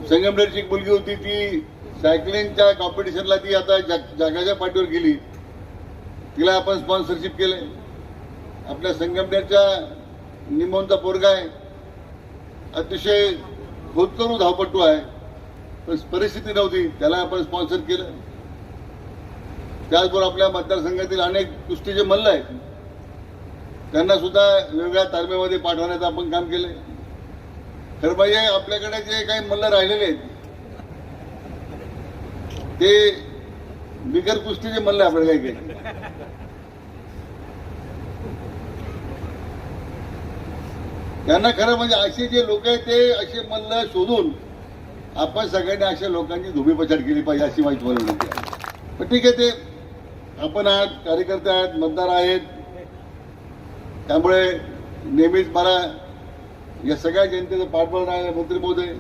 संगमनेरची एक मुलगी होती, ती सायकलिंगच्या कॉम्पिटिशनला ती आता जगाच्या पाठीवर गेली, तिला आपण स्पॉन्सरशिप केले. आपल्या संगमनेरच्या निमोनचा पोरगा आहे, अतिशय होतकरू धावपटू आहे, पण परिस्थिती नव्हती, त्याला आपण स्पॉन्सर केलं. त्याचबरोबर आपल्या मतदारसंघातील अनेक कुस्तीचे मल्ल आहेत, त्यांना सुद्धा वेगळ्या तालमीमध्ये पाठवण्याचं आपण काम केलंय. खरं म्हणजे आपल्याकडे जे काही मल्ल राहिलेले आहेत ते बिगर कुस्तीचे मल्ल आपल्याला काही त्यांना खरं म्हणजे असे जे लोक आहेत ते असे मल्ल शोधून आपण सगळ्यांनी अशा लोकांची धुमीपछाड केली पाहिजे अशी माझी विनंती आहे. पण ठीक आहे, ते आपण आहात, कार्यकर्ते आहेत, मतदार आहेत, त्यामुळे नेहमीच मला या सगळ्या जनतेचं पाठबळ आहे. मंत्री महोदय